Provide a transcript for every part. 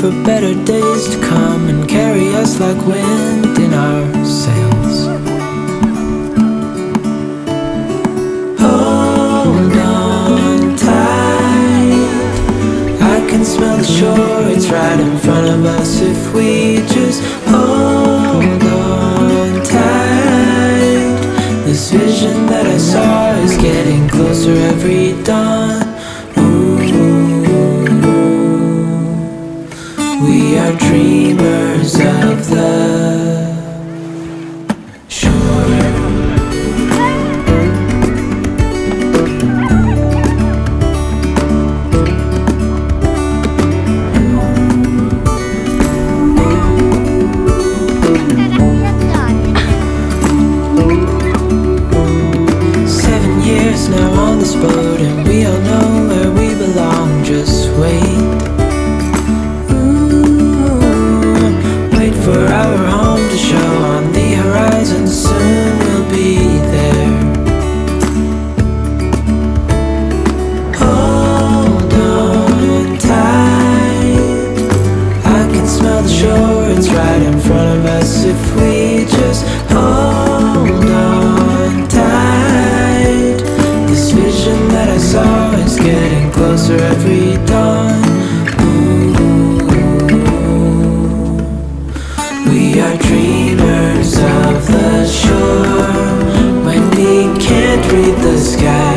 for better days to come and carry us like wind in our sails. Hold on tight, I can smell the shore, it's right in front of us if we just hold on tight. This vision that I saw is getting closer every dawn. We are dreamers of the shore. 7 years now on this boat, and we all know where we belong. Just wait. For our home to show on the horizon, soon we'll be there. Hold on tight, I can smell the shore, it's right in front of us if we just hold on tight. This vision that I saw is getting closer every dawn. We are dreamers of the shore when we can't read the sky.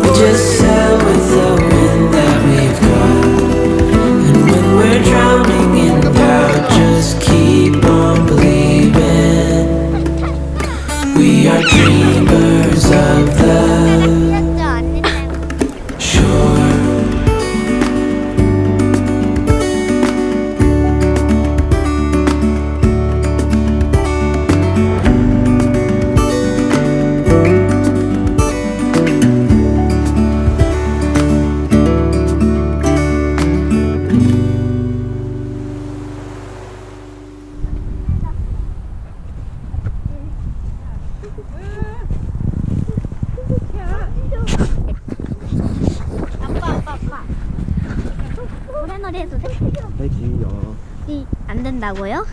We just sail with the wind that we've got, and when we're drowning in doubt, just keep on believing. We are dreamers of the shore. 안 된다고요?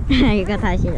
이거 다시.